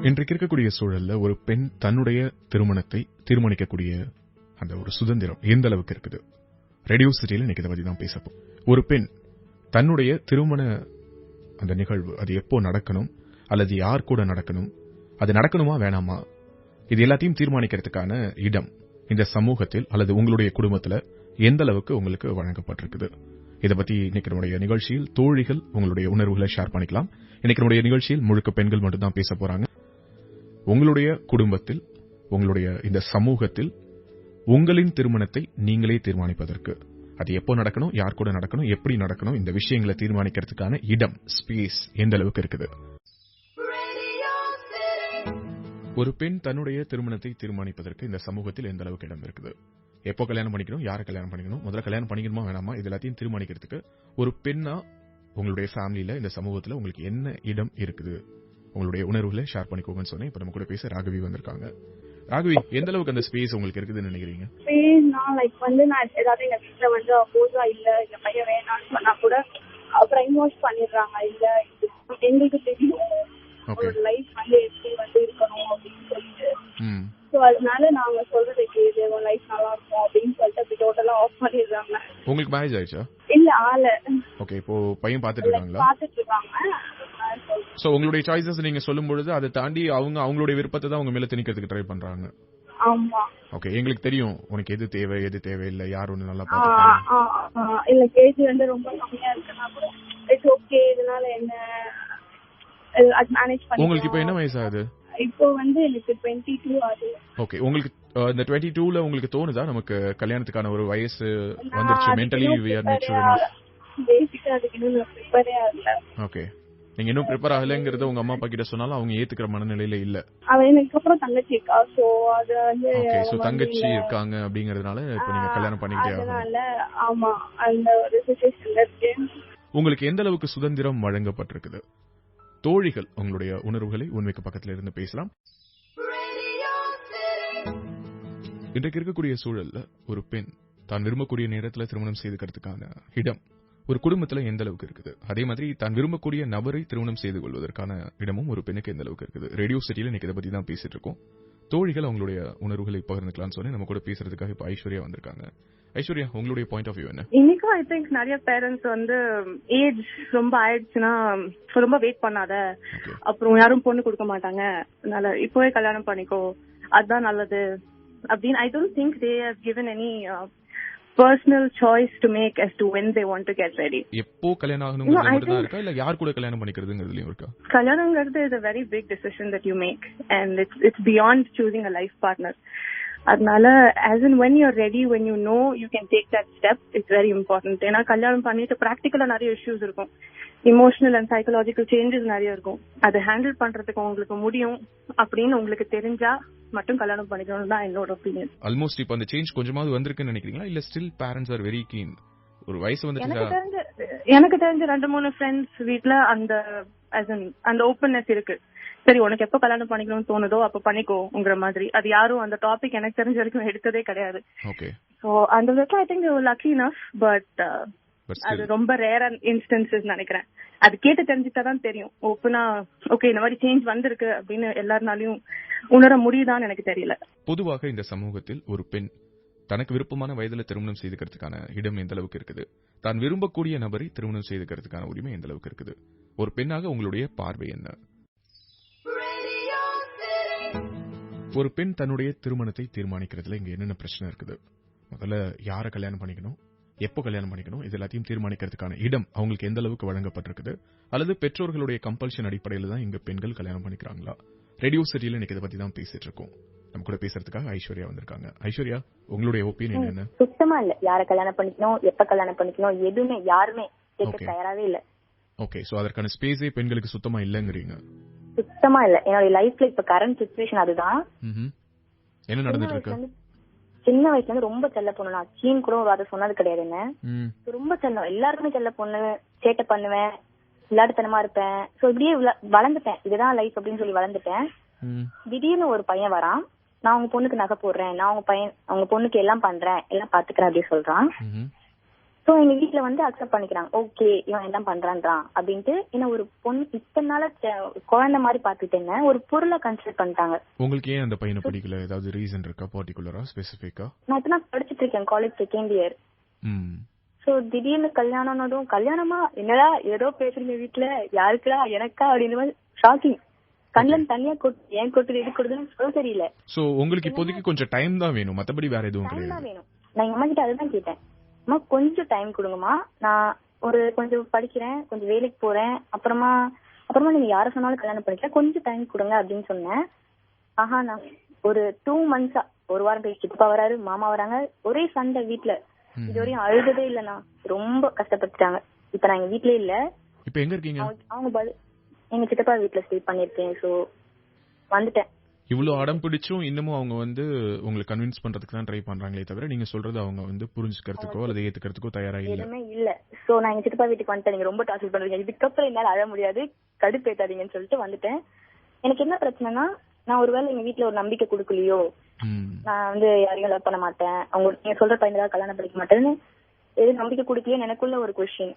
இன்றைக்கு இருக்கக்கூடிய சூழல்ல ஒரு பெண் தன்னுடைய திருமணத்தை தீர்மானிக்கக்கூடிய அந்த ஒரு சுதந்திரம் எந்த அளவுக்கு இருக்குது? ரேடியோ சிட்டியில் இன்னைக்கு இதை பத்தி தான் பேசப்போம். ஒரு பெண் தன்னுடைய திருமண அந்த நிகழ்வு அது எப்போ நடக்கணும், அல்லது யார் கூட நடக்கணும், அது நடக்கணுமா வேணாமா, இது எல்லாத்தையும் தீர்மானிக்கிறதுக்கான இடம் இந்த சமூகத்தில் அல்லது உங்களுடைய குடும்பத்தில் எந்த அளவுக்கு உங்களுக்கு வழங்கப்பட்டிருக்குது? இதை பத்தி இன்னைக்கு நம்முடைய நிகழ்ச்சியில் தோழிகள் உங்களுடைய உணர்வுகளை ஷேர் பண்ணிக்கலாம். இன்னைக்கு நம்முடைய நிகழ்ச்சியில் முழுக்க பெண்கள் மட்டும் தான் பேச போறாங்க. உங்களுடைய குடும்பத்தில், உங்களுடைய இந்த சமூகத்தில் உங்களின் திருமணத்தை நீங்களே தீர்மானிப்பதற்கு அது எப்போ நடக்கணும், யார் கூட நடக்கணும், எப்படி நடக்கணும், இந்த விஷயங்களை தீர்மானிக்கிறதுக்கான இடம், ஸ்பேஸ் எந்த அளவுக்கு இருக்குது? ஒரு பெண் தன்னுடைய திருமணத்தை தீர்மானிப்பதற்கு இந்த சமூகத்தில் எந்த அளவுக்கு இடம் இருக்குது? எப்போ கல்யாணம் பண்ணிக்கணும், யாரை கல்யாணம் பண்ணிக்கணும், முதல்ல கல்யாணம் பண்ணிக்கணுமா வேணாமா, இது எல்லாத்தையும் தீர்மானிக்கிறதுக்கு ஒரு பெண்ணா உங்களுடைய ஃபேமிலியில இந்த சமூகத்தில் உங்களுக்கு என்ன இடம் இருக்குது? உங்களுடைய உணர்வுகளை ஷேர் பண்ணிக்கோங்கன்னு சொன்னேன். இப்ப நம்ம கூட பேச ராகவி வந்திருக்காங்க. ராகவி, எந்த அளவுக்கு அந்த ஸ்பேஸ் உங்களுக்கு இருக்குதுன்னு நினைக்கிறீங்க? நான் ஏதாவது எங்க வீட்டுல அப்போசா இல்ல இந்த பையன் வேணாம்னு சொன்னா கூட பிரைன் வாஷ் பண்ணிடுறாங்க. இல்ல எங்களுக்கு தெரியும் ஒரு லைஃப் எப்படி இருக்கணும் அப்படின்னு சொல்லிட்டு, அதனால நாங்க சொல்றது கேது, உன் லைஃப் நல்லா இருக்கும் அப்படின்னு சொல்லிட்டு அப்படி டோட்டலா ஆஃப் பண்ணிடுறாங்க. உங்களுக்கு மேரேஜ் ஆயிடுச்சா? இல்ல ஆள. ஓகே, இப்போ பையன் பாத்துட்டு இருக்காங்க. சோ உங்களுடைய சாய்ஸஸ் நீங்க சொல்லும் பொழுது அதை தாண்டி அவங்களுடைய விருப்பத்தை தான் உங்க மேல திணிக்கிறதுக்கு ட்ரை பண்றாங்க. ஆமா. ஓகே, எங்களுக்கு தெரியும் உனக்கு எது தேவை எது தேவையில்லை, யார் ஒண்ணு நல்லா பாத்துப்பாங்க. இல்ல கேஜ் ரொம்ப கம்மியா இருக்குன்னா கூட இட்ஸ் ஓகே, இதனால என்ன மேனேஜ் பண்ணி. உங்களுக்கு இப்போ என்ன வயசு ஆகுது? இப்போ எனக்கு 22 ஆகுது. ஓகே, உங்களுக்கு இந்த 22ல உங்களுக்கு தோணுதா நமக்கு கல்யாணத்துக்கான ஒரு வயசு வந்துருச்சு, mentally we are mature enough? பேசிக்கா அதுக்கு இன்னும் ப்ரிப்பேரே ஆகல. ஓகே, நீங்க இன்னும் ப்ரிப்பேர் ஆகலங்கறத உங்க அம்மா அப்பா கிட்ட சொன்னாலும் அவங்க ஏத்துக்கிற மனநிலையில இல்ல. எனக்கு அப்புறம் தங்கச்சி இருக்கா, சோ அது ஓகே, சோ தங்கச்சி இருக்காங்க அப்படிங்கறதுனால இப்போ நீங்க கல்யாணம் பண்ணிக்கிட்டே ஆகணும். ஆமா, அந்த ஒரு சிச்சுவேஷன்ல இருக்கு. உங்களுக்கு எந்த அளவுக்கு சுதந்திரம் வழங்கப்பட்டிருக்குது? தோழிகள் உங்களுடைய உணர்வுகளை உண்மைக்கு பக்கத்துல இருந்து பேசலாம். இன்றைக்கு இருக்கக்கூடிய சூழல்ல ஒரு பெண் தான் விரும்பக்கூடிய நேரத்துல திருமணம் செய்துக்கிறதுக்கான இடம் ஒரு குடும்பத்துல எந்த அளவுக்கு இருக்குது? அதே மாதிரி தான் விரும்பக்கூடிய நபரை திருமணம் செய்து கொள்வதற்கான இடமும் ஒரு பெண்ணுக்கு எந்த அளவுக்கு இருக்குது? ரேடியோ சிட்டியில இன்னைக்கு இதை பத்தி தான் பேசிட்டு இருக்கோம். தோழிகள் அவங்களுடைய உணர்வுகளை பகிர்ந்துக்கலாம்னு சொல்லி நம்ம கூட பேசுறதுக்காக இப்ப ஐஸ்வர்யா வந்திருக்காங்க. ஐஸ்வர்யா, உங்களுடைய பாயிண்ட் ஆஃப் வியூ என்ன? இன்னைக்கும் ஐ திங்க் நிறைய பேரண்ட்ஸ் ஏஜ் ரொம்ப ஆயிடுச்சுன்னா ரொம்ப வெயிட் பண்ணாத, அப்புறம் யாரும் பொண்ணு கொடுக்க மாட்டாங்க, அதனால இப்பவே கல்யாணம் பண்ணிக்கோ, அதுதான் நல்லது அப்படின்னு. I don't think they have given any personal choice to make as to when they want to get ready. எப்போ கல்யாணம் ஆகணும்ங்கிறது மட்டும் தான் இருக்கா, இல்ல யார் கூட கல்யாணம் பண்ணிக்கிறதுங்கிறதுலயும் இருக்கா? கல்யாணம்ங்கிறது is a very big decision that you make and it's beyond choosing a life partner. அதனால as in when you're ready, when you know you can take that step, it's very important. ஏன்னா கல்யாணம் பண்ணிட்டு பிராக்டிக்கலா நிறைய issues இருக்கும், emotional and psychological changes நிறைய இருக்கும். அதை ஹேண்டில் பண்றதுக்கு உங்களுக்கு முடியும் அப்படின்னு உங்களுக்கு தெரிஞ்சா மட்டும் கல்யாணம் பண்ணிக்கணும் தான் என்னோட ஒப்பீனியன். ஆல்மோஸ்ட் இப்போ அந்த சேஞ்ச் கொஞ்சமாவது வந்திருக்குன்னு நினைக்கிறீங்களா, இல்ல still parents are very keen? ஒரு வயசு வந்துட்டு எனக்கு தெரிஞ்ச 2-3 ஃப்ரெண்ட்ஸ் வீட்ல அந்த ஓப்பன்னஸ் இருக்கு. சரி, உனக்கு எப்ப கல்யாணம் பண்ணிக்கணும்னு தோணுதோ அப்ப பண்ணிக்கோங்கிற மாதிரி. அது யாரும் அந்த டாபிக் எனக்கு தெரிஞ்ச வரைக்கும் எடுத்ததே கிடையாது. சோ அந்த விதத்துல I think lucky enough. But அது ரொம்ப ரேர் இன்ஸ்டன்சஸ் நினைக்கிறேன். அது கேட்டு தெரிஞ்சுட்டாதான் தெரியும். ஓப்பனா ஓகே இந்த மாதிரி சேஞ்ச் வந்திருக்கு அப்படின்னு எல்லாருனாலையும் உணர முடியுதான்னு எனக்கு தெரியல. பொதுவாக இந்த சமூகத்தில் ஒரு பெண் தனக்கு விருப்பமான வயதுல திருமணம் செய்துக்கிறதுக்கான இடம் எந்த அளவுக்கு இருக்குது? தான் விரும்பக்கூடிய நபரை திருமணம் செய்துக்கிறதுக்கான உரிமை எந்த அளவுக்கு இருக்குது? ஒரு பெண்ணாக உங்களுடைய பார்வை என்ன? ஒரு பெண் தன்னுடைய திருமணத்தை தீர்மானிக்கிறதுல இங்க என்னென்ன பிரச்சனை இருக்குது? முதல்ல யாரை கல்யாணம் பண்ணிக்கணும், எப்போ கல்யாணம் பண்ணிக்கணும், இது எல்லாத்தையும் தீர்மானிக்கிறதுக்கான இடம் அவங்களுக்கு எந்த அளவுக்கு வழங்கப்பட்டிருக்குது? அல்லது பெற்றோர்களுடைய கம்பல்ஷன் அடிப்படையில தான் இங்க பெண்கள் கல்யாணம் பண்ணிக்கிறாங்களா? ரேடியோ சிட்டியில இன்னைக்கு இதை பத்தி தான் பேசிட்டு இருக்கோம். நம்ம கூட பேசுறதுக்காக ஐஸ்வர்யா வந்திருக்காங்க. ஐஸ்வர்யா, உங்களுடைய ஒப்பீனியன் என்ன? சுத்தமா இல்ல, யாரை கல்யாணம் பண்ணிக்கணும், எப்ப கல்யாணம் பண்ணிக்கணும், எதுவுமே யாருமே கேட்க தயாராவே இல்ல. ஓகே, சோ அதற்கான ஸ்பேஸே பெண்களுக்கு சுத்தமா இல்லங்கறீங்க? சுத்தமா இல்ல. என்னோட லைஃப்ல இப்ப கரண்ட் சிச்சுவேஷன் அதுதான். என்ன நடந்துட்டு இருக்கு? சின்ன வயசுல இருந்து ரொம்ப செல்ல பொண்ணு. நான் சீன் கூட அதை சொன்னது கிடையாது. என்ன ரொம்ப செல்லம், எல்லாருமே செல்ல பொண்ணு, சேட்டை பண்ணுவேன், விளையாட்டுத்தனமா இருப்பேன். சோ இப்படியே வளர்ந்துட்டேன். இதுதான் லைஃப் அப்படின்னு சொல்லி வளர்ந்துட்டேன். திடீர்னு ஒரு பையன் வரான், நான் உங்க பொண்ணுக்கு நகை போடுறேன், நான் அவங்க பொண்ணுக்கு எல்லாம் பண்றேன், எல்லாம் பாத்துக்கிறேன் அப்படி சொல்றான். சோ எங்க வீட்டுல வந்து அக்செப்ட் பண்ணிக்கிறாங்க. ஓகே இவன் எல்லாம் பண்றான்றான் அப்படின்ட்டு. என்ன ஒரு பொண்ணு இத்தனை நாள குழந்தை மாதிரி பாத்துட்டேங்க, ஒரு பொருளை கன்சிடர் பண்ணிட்டாங்க. உங்களுக்கு ஏன் அந்த பையனை பிடிக்கல? ஏதாவது ரீசன் இருக்கா, பர்டிகுலரா, ஸ்பெசிபிக்கா? நான் இப்பதான் படிச்சுட்டு இருக்கேன், காலேஜ் செகண்ட் இயர். சோ திடீர்னு கல்யாணம்னதும், கல்யாணமா என்னடா ஏதோ பேசுறீங்க வீட்டுல, யாருக்குடா எனக்கா அப்படின்னு ஷாக்கிங். கண்ணுல தனியா கொட்டு, ஏன் கொட்டுது எது கொட்டுதுன்னு சொல்ல தெரியல. சோ உங்களுக்கு இப்போதைக்கு கொஞ்சம் டைம் தான் வேணும், மத்தபடி வேற எதுவும் கிடையாது. வேணும். நான் எங்க அம்மா கிட்ட அதுதான் கேட்டேன், அம்மா கொஞ்சம் டைம் கொடுங்கம்மா, நான் ஒரு கொஞ்சம் படிக்கிறேன், கொஞ்சம் வேலைக்கு போறேன், அப்புறமா நீங்க யார சொன்னாலும் கல்யாணம் பண்ணிக்கலாம், கொஞ்சம் டைம் கொடுங்க அப்படின்னு சொன்னேன். ஆஹா, நான் ஒரு 2 months, ஒரு வாரம் கழிச்சு சித்தப்பா வராரு, மாமா வராங்க, ஒரே சண்டை வீட்டுல. இதுவரையும் அழுததே இல்லைண்ணா, ரொம்ப கஷ்டப்பட்டுட்டாங்க. இப்ப நான் எங்க வீட்லயே இல்ல. இப்ப எங்க இருக்கீங்க? அவங்க எங்க சித்தப்பா வீட்டுல ஸ்டே பண்ணிருக்கேன். சோ வந்துட்டேன். இவ்வளவு அடம் பிடிச்சும் இன்னமும் அவங்க வந்து உங்களை கன்வின்ஸ் பண்றதுக்கு தான் ட்ரை பண்றாங்களே தவிர நீங்க சொல்றது அவங்க வந்து புரிஞ்சுக்கிறதுக்கோ அல்லது ஏத்துக்கிறதுக்கோ தயாரா இல்ல. எதுவுமே இல்ல. சோ நான் எங்க சித்தப்பா வீட்டுக்கு வந்துட்டேன். நீங்க ரொம்ப டார்ச்சர் பண்றீங்க, இதுக்கப்புறம் என்னால அழ முடியாது, கடுப்பேத்தாதீங்கன்னு சொல்லிட்டு வந்துட்டேன். எனக்கு என்ன பிரச்சனைனா, நான் ஒருவேளை எங்க வீட்டுல ஒரு நம்பிக்கை கொடுக்கலையோ, நான் வந்து யாரையும் லவ் பண்ண மாட்டேன், அவங்க நீங்க சொல்ற பையன் கல்யாணம் பண்ணிக்க மாட்டேன்னு எது நம்பிக்கை கொடுக்கலையோ எனக்குள்ள ஒரு கொஸ்டின்.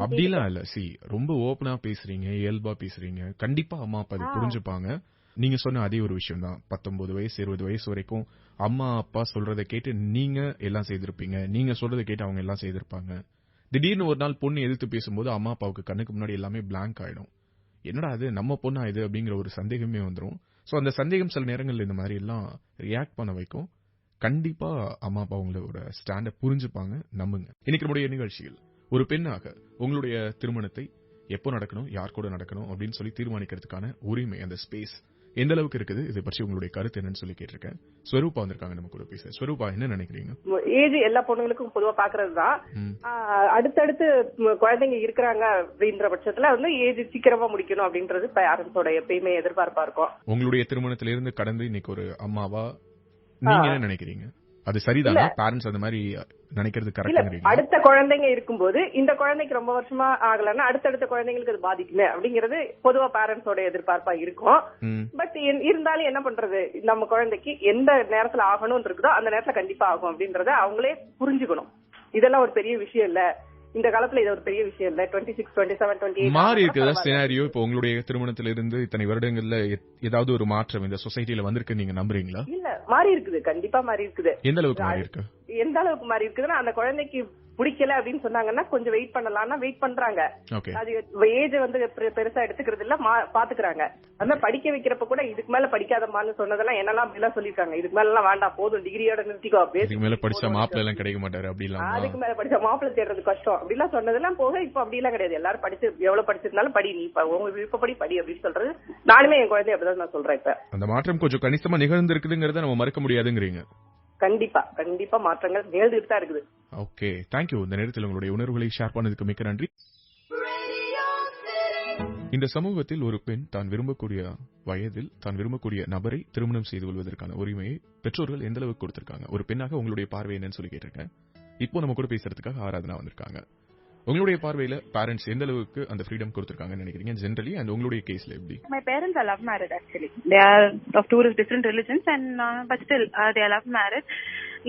அப்படிலாம் இல்ல. சி, ரொம்ப ஓப்பனா பேசுறீங்க, இயல்பா பேசுறீங்க. கண்டிப்பா அம்மா அப்பா அதை புரிஞ்சுப்பாங்க. நீங்க சொன்ன அதே ஒரு விஷயம் தான். 19 வயசு 20 வயசு வரைக்கும் அம்மா அப்பா சொல்றதை கேட்டு நீங்க எல்லாம் செய்திருப்பீங்க, நீங்க சொல்றதை கேட்டு அவங்க எல்லாம் செய்திருப்பாங்க. திடீர்னு ஒரு நாள் பொண்ணு எதிர்த்து பேசும்போது அம்மா அப்பாவுக்கு கண்ணுக்கு முன்னாடி எல்லாமே பிளாங்க் ஆயிடும். என்னடா அது நம்ம பொண்ணா இது அப்படிங்கிற ஒரு சந்தேகமே வந்துடும். சோ அந்த சந்தேகம் சில நேரங்கள்ல இந்த மாதிரி எல்லாம் ரியாக்ட் பண்ண வைக்கும். கண்டிப்பா அம்மா அப்பா உங்களோட ஸ்டாண்ட புரிஞ்சுப்பாங்க, நம்புங்க. இன்னைக்கு நம்முடைய நிகழ்ச்சியில் ஒரு பெண்ணாக உங்களுடைய திருமணத்தை எப்போ நடக்கணும், யார் கூட நடக்கணும் அப்படின்னு சொல்லி தீர்மானிக்கிறதுக்கான உரிமை, அந்த ஸ்பேஸ் எந்த அளவுக்கு இருக்குது, இதை பற்றி உங்களுடைய கருத்து என்னன்னு சொல்லி கேட்டிருக்கேன். ஸ்வரூபா வந்திருக்காங்க நம்ம கூட பேச. ஸ்வரூபா, என்ன நினைக்கிறீங்க? ஏஜ் எல்லா பொண்ணுங்களுக்கும் பொதுவா பாக்குறதுதான். அடுத்தடுத்து குழந்தைங்க இருக்கிறாங்க அப்படின்ற பட்சத்துல வந்து ஏஜ் சீக்கிரமா முடிக்கணும் அப்படின்றது பேரண்ட்ஸோட எப்பயுமே எதிர்பார்ப்பா இருக்கும். உங்களுடைய திருமணத்திலிருந்து கடந்து இன்னைக்கு ஒரு அம்மாவா நீங்க என்ன நினைக்கிறீங்க? அது சரிதானா? பேரண்ட்ஸ் அந்த மாதிரி நினைக்கிறது கரெக்ட்? அடுத்த குழந்தைங்க இருக்கும்போது இந்த குழந்தைக்கு ரொம்ப வருஷமா ஆகலன்னா அடுத்தடுத்த குழந்தைங்களுக்கு அது பாதிக்குமே அப்படிங்கிறது பொதுவா பேரண்ட்ஸோட எதிர்பார்ப்பா இருக்கும். பட் இருந்தாலும் என்ன பண்றது, நம்ம குழந்தைக்கு எந்த நேரத்துல ஆகணும்னு இருக்குதோ அந்த நேரத்துல கண்டிப்பா ஆகும் அப்படின்றத அவங்களே புரிஞ்சுக்கணும். இதெல்லாம் ஒரு பெரிய விஷயம் இல்ல, இந்த காலத்துல இது ஒரு பெரிய விஷயம் இல்ல. 26, 27, 28 மாறி இருக்குதா சினாரியோ? இப்ப உங்களுடைய திருமணத்துல இருந்து இத்தனை வருடங்கள்ல ஏதாவது ஒரு மாற்றம் இந்த சொசைட்டில வந்திருக்கு நீங்க நம்புறீங்களா? இல்ல, மாறி இருக்குது, கண்டிப்பா மாறி இருக்குது. எந்த அளவுக்கு மாறி இருக்கு? எந்த அளவுக்கு மாறி இருக்குதுன்னா, அந்த குழந்தைக்கு பிடிக்கல அப்படின்னு சொன்னாங்கன்னா கொஞ்சம் வெயிட் பண்ணலாம்னா வெயிட் பண்றாங்க. அது ஏஜ் வந்து பெருசா எடுத்துக்கிறது இல்ல, பாத்துக்கிறாங்க. அந்த படிக்க வைக்கிறப்ப கூட இதுக்கு மேல படிக்காதமான்னு சொன்னதெல்லாம் என்னெல்லாம் அப்படிலாம் சொல்லிருக்காங்க. இதுக்கு மேல எல்லாம் வேண்டாம், போதும், டிகிரியோட நிறுத்திக்கோ, இதுக்கு மேல படிச்சா மாப்பிள்ள எல்லாம் கிடைக்க மாட்டாரு அப்படிலாம், அதுக்கு மேல படிச்சா மாப்பிள்ள தேடுறது கஷ்டம் அப்படிலாம் சொன்னதெல்லாம் போக இப்ப அப்படி எல்லாம் கிடையாது. எல்லாரும் படிச்சு எவ்வளவு படிச்சிருந்தாலும் படி, நீ உங்க விருப்பப்படி படி அப்படின்னு சொல்றது நானுமே என் குழந்தை அப்படிதான் நான் சொல்றேன். இப்ப அந்த மாற்றம் கொஞ்சம் கணிசமா நிகழ்ந்து இருக்குதுங்கிறத நம்ம மறக்க முடியாதுங்கிறீங்க. கண்டிப்பா கண்டிப்பா மாற்றங்கள் நிகழ்ந்துட்டு தான் இருக்குது. Okay, thank you. இந்த நேரத்தில் உங்களுடைய உணர்வுகளை ஷேர் பண்ணதுக்கு மிக்க நன்றி. இந்த சமூகத்தில் ஒரு பெண் தான் விரும்பக்கூடிய வயதில் தான் விரும்பக்கூடிய நபரை திருமணம் செய்து கொள்வதற்கான உரிமையை பெற்றோர்கள் எந்த அளவுக்கு கொடுத்திருக்காங்க, ஒரு பெண்ணாக உங்களுடைய பார்வை என்னன்னு சொல்லி கேட்டிருக்கேன். இப்போ நம்ம கூட பேசுறதுக்காக ஆராதனா வந்திருக்காங்க. உங்களுடைய பார்வையில பேரண்ட்ஸ் எந்த அளவுக்கு அந்த ஃப்ரீடம் கொடுத்திருக்காங்கன்னு நினைக்கிறீங்க ஜெனரலி, அண்ட் உங்களுடைய கேஸ்ல எப்படி? My parents are love married actually. They are of two different religions and but still they are love married.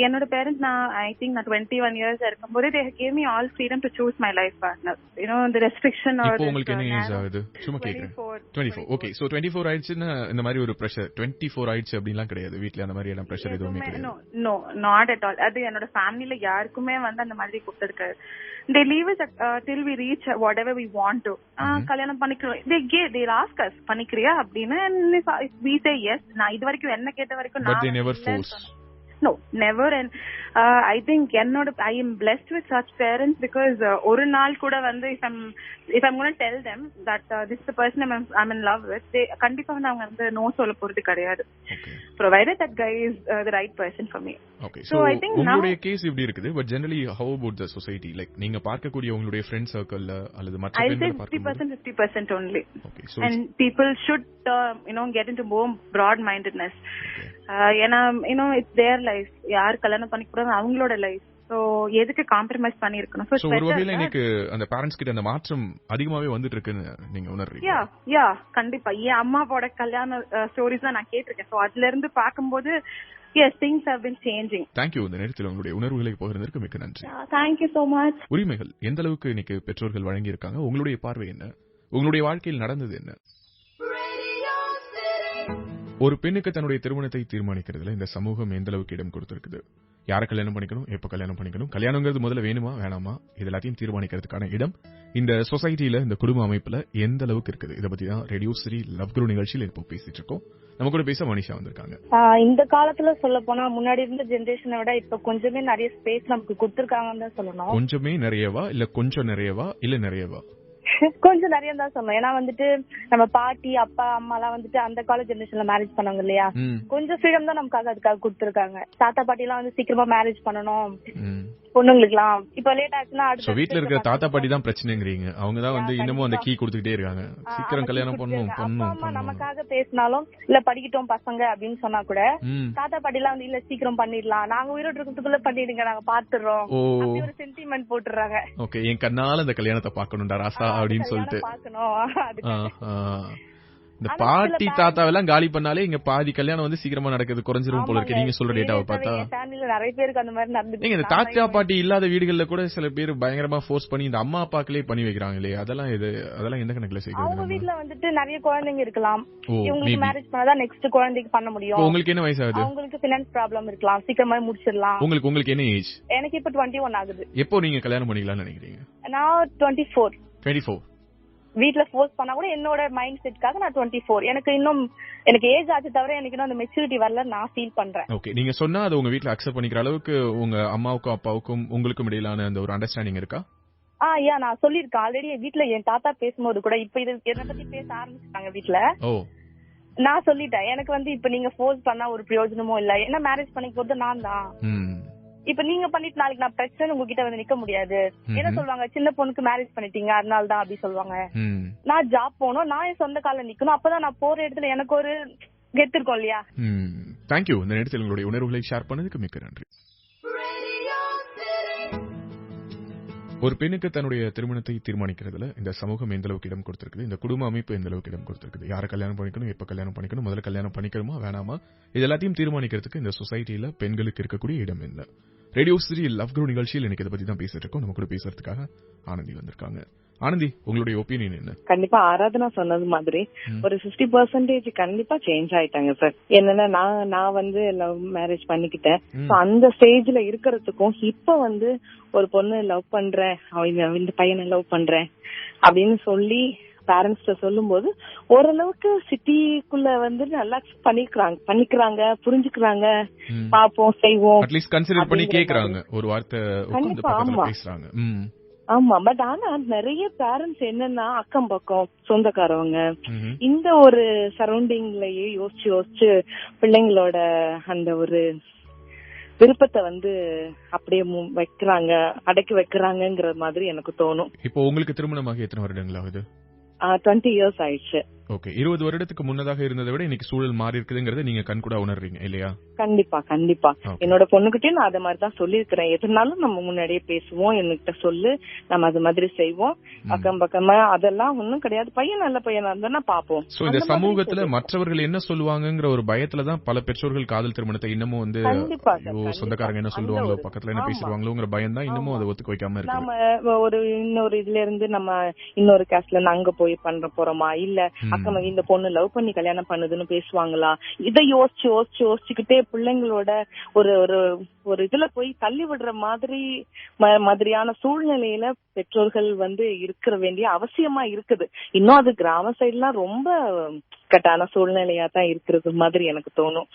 என்னோட பேரண்ட்ஸ் I think நான் 21 years இருக்கும்போது they gave me all freedom to choose my life partner. You know the restriction or இப்போ உங்களுக்கு என்ன age ஆகுது? சும்மா கேக்குறேன். 24. Okay, so 24 ஆயிடுச்சுன்னா இந்த மாதிரி ஒரு பிரஷர் 24 ஆயிடுச்சு அப்படிலாம் கிடையாது வீட்ல, அந்த மாதிரி எல்லாம் பிரஷர் எதுவுமே கிடையாது. No, not at all. அது என்னோட ஃபேமிலில யாருக்குமே வந்து அந்த மாதிரி கொடுத்திருக்காரு. They leave us till we reach whatever we want to. கல்யாணம் பண்ணிக்கிறோம், they ask us பண்ணிக்கிறியா அப்படின்னு, and we say yes. நான் இது வரைக்கும் என்ன கேட்ட வரைக்கும் but they never force. No, never. And I think I am blessed with such parents because ஒரு நாள் கூட வந்து if I'm going to tell them that this is the person I'm in love with, they கண்டிப்பா வந்து அவங்க வந்து no சொல்ல போறது கிடையாது, provided that guy is the right person for me. Okay, so I think உங்களுடைய கேஸ் எப்படி இருக்குது? But generally how about the society, like நீங்க பார்க்கக்கூடிய உங்களுடைய friend circle அல்லது மற்ற பெண்கள் பார்க்கும்போது 50% only. Okay, so and people should get into more broad mindedness. ஏன்னா it's their life, யார் கல்யாணம் பண்ணிக்க கூடாது அவங்களோட லைஃப். சோ எதுக்கு காம்ப்ரமைஸ் பண்ணி இருக்கணும்? சோ ஒருவேளை எனக்கு அந்த பேரண்ட்ஸ் கிட்ட அந்த மாற்றம் அதிகமாவே வந்துட்டு இருக்குன்னு நீங்க உணர்றீங்க? யா கண்டிப்பா. என் அம்மாவோட கல்யாண ஸ்டோரிஸ் தான் நான் கேட்டிருக்கேன். சோ அதுல இருந்து பாக்கும்போது Yes, things have been changing. Thank you. இந்த நேரத்தில் உங்களுடைய உணர்வுகளை பகிர்ந்ததற்கு மிக்க நன்றி. Thank you so much. உரிமைகள் எந்த அளவுக்கு இன்னைக்கு பெற்றோர்கள் வழங்கி இருக்காங்க, உங்களுடைய பார்வை என்ன, உங்களுடைய வாழ்க்கையில் நடந்தது என்ன? ஒரு பெண்ணுக்கு தன்னுடைய திருமணத்தை தீர்மானிக்கிறதுல இந்த சமூகம் எந்த அளவுக்கு இடம் கொடுத்திருக்குது? யாரை கல்யாணம் பண்ணிக்கணும், எப்ப கல்யாணம் பண்ணிக்கணும், கல்யாணங்கிறது முதல்ல வேணுமா வேணாமா, இது எல்லாத்தையும் தீர்மானிக்கிறதுக்கான இடம் இந்த சொசைட்டில, இந்த குடும்ப அமைப்புல எந்த அளவுக்கு இருக்குது? இதை பத்தி தான் ரேடியோ சிட்டி லவ் குரு நிகழ்ச்சியில் இப்போ பேசிட்டு இருக்கோம். நம்ம கூட பேச மனிஷா வந்திருக்காங்க. இந்த காலத்துல சொல்ல போனா முன்னாடி இருந்த ஜெனரேஷனை விட இப்ப கொஞ்சமே நிறைய ஸ்பேஸ் நமக்கு கொடுத்திருக்காங்கன்னு தான் சொல்லணும். கொஞ்சமே நிறையவா இல்ல கொஞ்சம் நிறையவா இல்ல நிறையவா? கொஞ்சம் நிறைய தான் சொல்லணும். ஏன்னா வந்துட்டு நம்ம பாட்டி அப்பா அம்மா எல்லாம் வந்துட்டு அந்த கால ஜெனரேஷன்ல மேரேஜ் பண்ணவங்க இல்லையா, கொஞ்சம் ஃப்ரீடம் தான் நமக்காக அதுக்காக கொடுத்திருக்காங்க. தாத்தா பாட்டி எல்லாம் வந்து சீக்கிரமா மேரேஜ் பண்ணணும் பொண்ணுங்களுக்குலாம். இப்ப லேட் ஆச்சுன்னா வீட்டுல இருக்கிற தாத்தா பாட்டி தான் பிரச்சனைங்கிறீங்க. அவங்க தான் வந்து இன்னமும் அந்த கீ கொடுத்துட்டே இருக்காங்க, சீக்கிரம் கல்யாணம் பண்ணணும். அப்பா நமக்காக பேசினாலும் இல்ல படிக்கட்டும் பசங்க அப்படின்னு சொன்னா கூட தாத்தா பாட்டி எல்லாம் வந்து இல்ல சீக்கிரம் பண்ணிடலாம், நாங்க உயிரோடு இருக்கிறதுக்குள்ள பண்ணிடுங்க, நாங்க பாத்துறோம், ஒரு சென்டிமெண்ட் போட்டுறாங்க. ஓகே, என் கண்ணால இந்த கல்யாணத்தை பாக்கணும்டா ராசா அப்படின்னு சொல்லிட்டு இந்த பாட்டி தாத்தாவெல்லாம் காலி பண்ணாலே இங்க பாதி கல்யாணம் வந்து சீக்கிரமா நடக்குது, குறைஞ்சிரும் போல இருக்கு. நீங்க சொல்ற டேட்டாவை பார்த்தா நிறைய பேருக்கு அந்த மாதிரி நடந்துச்சு. இந்த தாத்தா பாட்டி இல்லாத வீடுகள்ல கூட சில பேர் பயங்கரமா ஃபோர்ஸ் பண்ணி இந்த அம்மா அப்பாக்களே பண்ணி வைக்கிறாங்க இல்லையா? அதெல்லாம் எந்த கணக்குல செய்யறது? அவங்க வீட்ல வந்துட்டு நிறைய குழந்தைங்க இருக்கலாம், இவங்களுக்கு மேரேஜ் பண்ணாதான் நெக்ஸ்ட் குழந்தைக்கு பண்ண முடியும். உங்களுக்கு என்ன வயசு ஆகுது? உங்களுக்கு ஃபைனான்ஸ் ப்ராப்ளம் இருக்கலாம், சீக்கிரமா முடிச்சிடலாம். உங்களுக்கு என்ன ஏஜ்? எனக்கு இப்ப 21 ஆகுது. எப்போ நீங்க கல்யாணம் பண்ணிக்கலாம்னு நினைக்கிறீங்க? நான் 24. 24. வீட்ல ஃபோர்ஸ் பண்ணா கூட என்னோட மைண்ட் செட்காக நான் 24. எனக்கு ஏஜ் ஆச்சு தவிர எனக்கு இன்னும் அந்த மெச்சூரிட்டி வரல நான் ஃபீல் பண்றேன். ஓகே, நீங்க சொன்னா அது உங்க வீட்ல அக்செப்ட் பண்ணிக்கிற அளவுக்கு உங்க அம்மாவுக்கும் அப்பாவுக்கும் உங்களுக்கும் இடையிலான அந்த ஒரு அண்டர்ஸ்டாண்டிங் இருக்கா? நான் சொல்லிருக்கேன் ஆல்ரெடி. வீட்ல என் தாத்தா பேசும்போது கூட இப்ப இது என்ன பத்தி பேச ஆரம்பிச்சிட்டாங்க வீட்ல. நான் சொல்லிட்டேன், எனக்கு வந்து இப்ப நீங்க ஃபோர்ஸ் பண்ணா ஒரு பிரயோஜனமும் இல்ல, ஏன்னா மேரேஜ் பண்ணிக்க போறது நான் தான். இப்ப நீங்க பண்ணிட்டு நாளைக்கு நான் பிரச்சனை உங்ககிட்ட வந்து நிக்க முடியாது. என்ன சொல்லுவாங்க, சின்ன பொண்ணுக்கு மேரேஜ் பண்ணிட்டீங்க அதனால தான் அப்படி சொல்லுவாங்க. நான் ஜாப் போகணும், நான் என் சொந்த கால நிக்கணும், அப்பதான் நான் போற இடத்துல எனக்கு ஒரு கெத்து இருக்கும் இல்லையா? தேங்க்யூ. இந்த நேரத்தில் உங்களுடைய உணர்வுகளை ஷேர் பண்ணதுக்கு மிக்க நன்றி. ஒரு பெண்ணுக்கு தன்னுடைய திருமணத்தை தீர்மானிக்கிறதுல இந்த சமூகம் எந்த அளவுக்கு இடம் கொடுத்திருக்குது, இந்த குடும்ப அமைப்பு எந்த அளவுக்கு இடம் கொடுத்திருக்குது, யாரை கல்யாணம் பண்ணிக்கணும், எப்ப கல்யாணம் பண்ணிக்கணும், முதல்ல கல்யாணம் பண்ணிக்கணுமா வேணாமா, இது எல்லாத்தையும் தீர்மானிக்கிறதுக்கு இந்த சொசைட்டில பெண்களுக்கு இருக்கக்கூடிய இடம் என்ன? ரேடியோ சிட்டி லவ் குரு நிகழ்ச்சியில் எனக்கு இதை பத்தி தான் பேசிட்டு இருக்கோம். நம்ம கூட பேசுறதுக்காக ஆனந்தி வந்திருக்காங்க. ஆனந்தி, உங்களுடைய ஒப்பீனியன் என்ன? கண்டிப்பா ஆராதனா சொன்னது மாதிரி ஒரு 50% கண்டிப்பா சேஞ்ச் ஆயிட்டாங்க சார். என்னன்னா நான் வந்து லவ் மேரேஜ் பண்ணிக்கிட்டேன். அந்த ஸ்டேஜ்ல இருக்கிறதுக்கும் இப்ப வந்து ஒரு பொண்ணு லவ் பண்றேன், இந்த பையனை லவ் பண்றேன் அப்படின்னு சொல்லி பேரண்ட்ஸ் சொல்லும் போது ஓரளவுக்கு சிட்டிக்குள்ள வந்து நல்லா பண்ணிக்கிறாங்க, புரிஞ்சுக்கிறாங்க, பாப்போம் செய்வோம், அட்லீஸ்ட் கன்சிடர் பண்ணி கேக்குறாங்க, ஒரு வார்த்தை பேசுறாங்க. ஆமா, பட் ஆனா நிறைய பேரண்ட்ஸ் என்னன்னா அக்கம் பக்கம் சொந்தக்காரவங்க இந்த ஒரு சரௌண்டிங்லயே யோசிச்சு பிள்ளைங்களோட அந்த ஒரு விருப்பத்தை வந்து அப்படியே அடக்கி வைக்கிறாங்கிற மாதிரி எனக்கு தோணும். இப்போ உங்களுக்கு திருமணமாக எத்தனை வருடங்கள் ஆகுது? 20 years ஆயிடுச்சு. ஓகே, 20 வருடத்துக்கு முன்னதாக இருந்ததை விட இன்னைக்கு சூழல் மாறி இருக்குதுங்கறத நீங்க கண்கூடா உணர்றீங்க இல்லையா? கண்டிப்பா கண்டிப்பா. என்னோட பொண்ணுகிட்டயும் நான் அத மாதிரி தான் சொல்லிருக்கிறேன். எதுனாலும் நம்ம முன்னாடியே பேசுவோம், என்கிட்ட சொல்லு, நம்ம அது மாதிரி செய்வோம், அக்கம் பக்கமா அதெல்லாம் ஒண்ணும் கிடையாது, பையன் நல்ல பையனா இருந்தா பாப்போம். சோ இந்த சமூகத்துல மற்றவர்கள் என்ன சொல்லுவாங்கங்கிற ஒரு பயத்துலதான் பல பெற்றோர்கள் காதல் திருமணத்தை இன்னமும் வந்து சொந்தக்காரங்க என்ன சொல்லுவாங்களோ, பக்கத்துல என்ன பேசுவாங்களோங்கிற பயம் தான் இன்னமும் அதை ஒத்துக்க வைக்காம இருக்கு. நம்ம ஒரு இன்னொரு இதுல இருந்து நம்ம இன்னொரு கேஸ்ட்ல இருந்து அங்க போய் பண்ற போறோமா, இல்ல அக்கம் இந்த பொண்ணு லவ் பண்ணி கல்யாணம் பண்ணுதுன்னு பேசுவாங்களா, இதை யோசிச்சுக்கிட்டே பிள்ளைங்களோட ஒரு ஒரு இதுல போய் தள்ளி விடுற மாதிரியான சூழ்நிலையில பெற்றோர்கள் வந்து இருக்க வேண்டிய அவசியமா இருக்குது. இன்னும் அது கிராம சைடுலாம் ரொம்ப கட்டான சூழ்நிலையா தான் இருக்கிறது மாதிரி எனக்கு தோணும்.